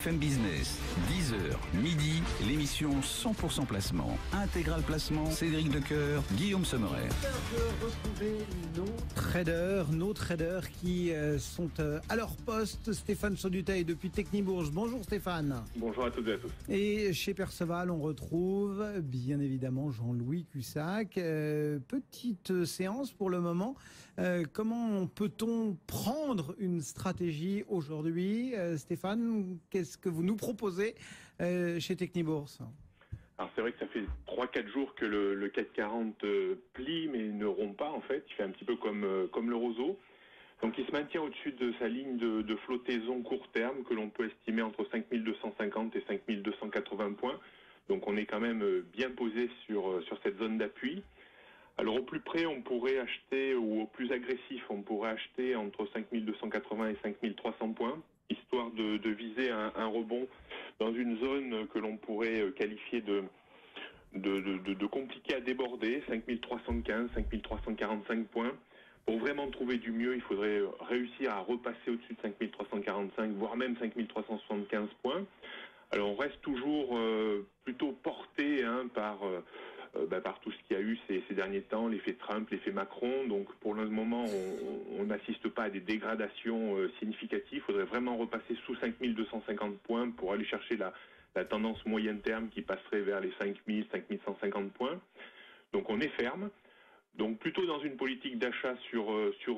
BFM Business, 10h, midi, l'émission 100% placement. Intégral placement, Cédric Decoeur, Guillaume Sommerer. De retrouver nos traders qui sont à leur poste. Stéphane Sauduteil depuis Technibourse. Bonjour Stéphane. Bonjour à toutes et à tous. Et chez Perceval, on retrouve bien évidemment Jean-Louis Cussac. Petite séance pour le moment. Comment peut-on prendre une stratégie aujourd'hui? Stéphane, qu'est-ce que vous nous proposez chez Technibourse? Alors c'est vrai que ça fait 3-4 jours que le CAC 40 plie mais ne rompt pas en fait. Il fait un petit peu comme le roseau. Donc il se maintient au-dessus de sa ligne de flottaison court terme que l'on peut estimer entre 5250 et 5280 points. Donc on est quand même bien posé sur cette zone d'appui. Alors au plus près on pourrait acheter, ou au plus agressif on pourrait acheter entre 5280 et 5300 points, histoire de viser un rebond dans une zone que l'on pourrait qualifier de compliqué à déborder, 5315, 5345 points. Pour vraiment trouver du mieux, il faudrait réussir à repasser au-dessus de 5345, voire même 5375 points. Alors on reste toujours plutôt porté par tout ce qu'il y a eu ces derniers temps, l'effet Trump, l'effet Macron. Donc pour le moment, on n'assiste pas à des dégradations significatives. Il faudrait vraiment repasser sous 5250 points pour aller chercher la tendance moyen terme qui passerait vers les 5000, 5150 points. Donc on est ferme. Donc plutôt dans une politique d'achat sur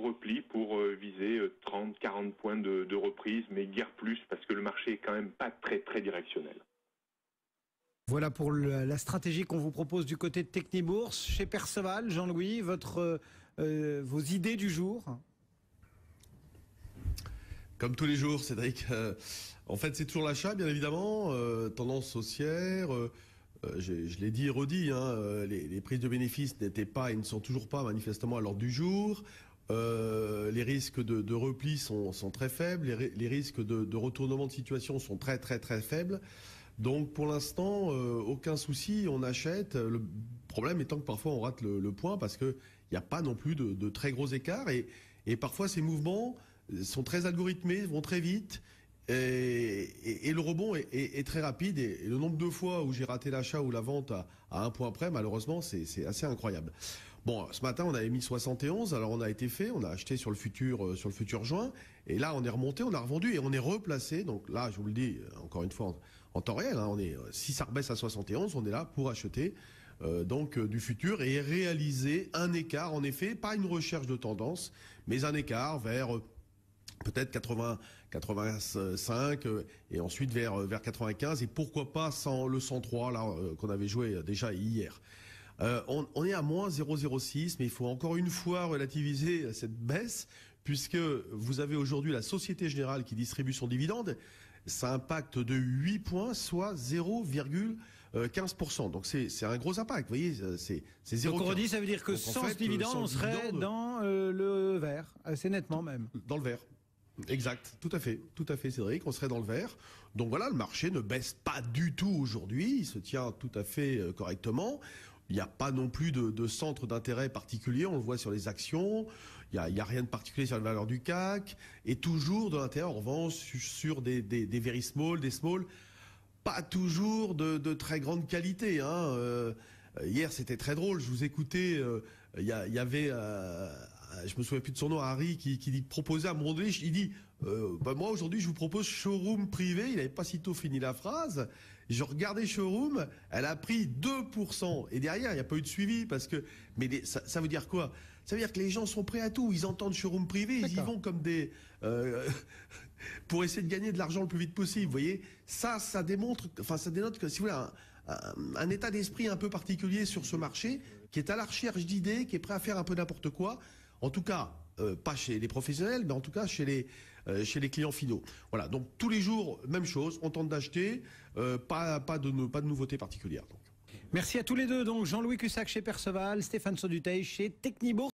repli pour viser 30-40 points de reprise, mais guère plus parce que le marché est quand même pas très très directionnel. Voilà pour la stratégie qu'on vous propose du côté de Technibourse. Chez Perceval, Jean-Louis, vos idées du jour? Comme tous les jours, Cédric. En fait, c'est toujours l'achat, bien évidemment. Tendance haussière. Je l'ai dit et redit, les prises de bénéfices n'étaient pas et ne sont toujours pas manifestement à l'ordre du jour. Les risques de repli sont très faibles. Les risques de retournement de situation sont très très très faibles. Donc pour l'instant, aucun souci, on achète. Le problème étant que parfois on rate le point parce qu'il n'y a pas non plus de très gros écarts. Et parfois ces mouvements sont très algorithmés, vont très vite. Et le rebond est très rapide. Et le nombre de fois où j'ai raté l'achat ou la vente à un point près, malheureusement, c'est assez incroyable. Bon, ce matin, on avait mis 71, alors on a été fait, on a acheté sur le futur juin, et là, on est remonté, on a revendu et on est replacé. Donc là, je vous le dis, encore une fois, en temps réel, si ça rebaisse à 71, on est là pour acheter du futur et réaliser un écart, en effet, pas une recherche de tendance, mais un écart vers peut-être 80, 85 et ensuite vers 95 et pourquoi pas le 103 là qu'on avait joué déjà hier. On est à moins 0,06, mais il faut encore une fois relativiser cette baisse puisque vous avez aujourd'hui la Société Générale qui distribue son dividende. Ça impacte de 8 points, soit 0,15%. Donc c'est un gros impact. Vous voyez, c'est 0,15. Donc on redit, ça veut dire que donc, sans ce dividende, on serait dans le vert, assez nettement même. Dans le vert. Exact, tout à fait, Cédric, on serait dans le vert. Donc voilà, le marché ne baisse pas du tout aujourd'hui, il se tient tout à fait correctement. Il n'y a pas non plus de centre d'intérêt particulier, on le voit sur les actions, il n'y a rien de particulier sur la valeur du CAC, et toujours de l'intérêt en revanche sur des very small, des small, pas toujours de très grande qualité. Hier c'était très drôle, je vous écoutais, il y avait... je me souviens plus de son nom, Harry, qui proposait à un moment donné, il dit moi aujourd'hui je vous propose showroom privé. Il n'avait pas sitôt fini la phrase. Je regardais showroom, elle a pris 2%. Et derrière, il n'y a pas eu de suivi ça veut dire quoi? Ça veut dire que les gens sont prêts à tout. Ils entendent showroom privé, ils y vont comme des pour essayer de gagner de l'argent le plus vite possible. Vous voyez, ça dénote que si vous voulez un état d'esprit un peu particulier sur ce marché, qui est à la recherche d'idées, qui est prêt à faire un peu n'importe quoi. En tout cas, pas chez les professionnels, mais en tout cas chez les clients finaux. Voilà, donc tous les jours, même chose, on tente d'acheter, pas de nouveautés particulières. Donc. Merci à tous les deux, donc Jean-Louis Cussac chez Perceval, Stéphane Sauduteil chez Technibourse.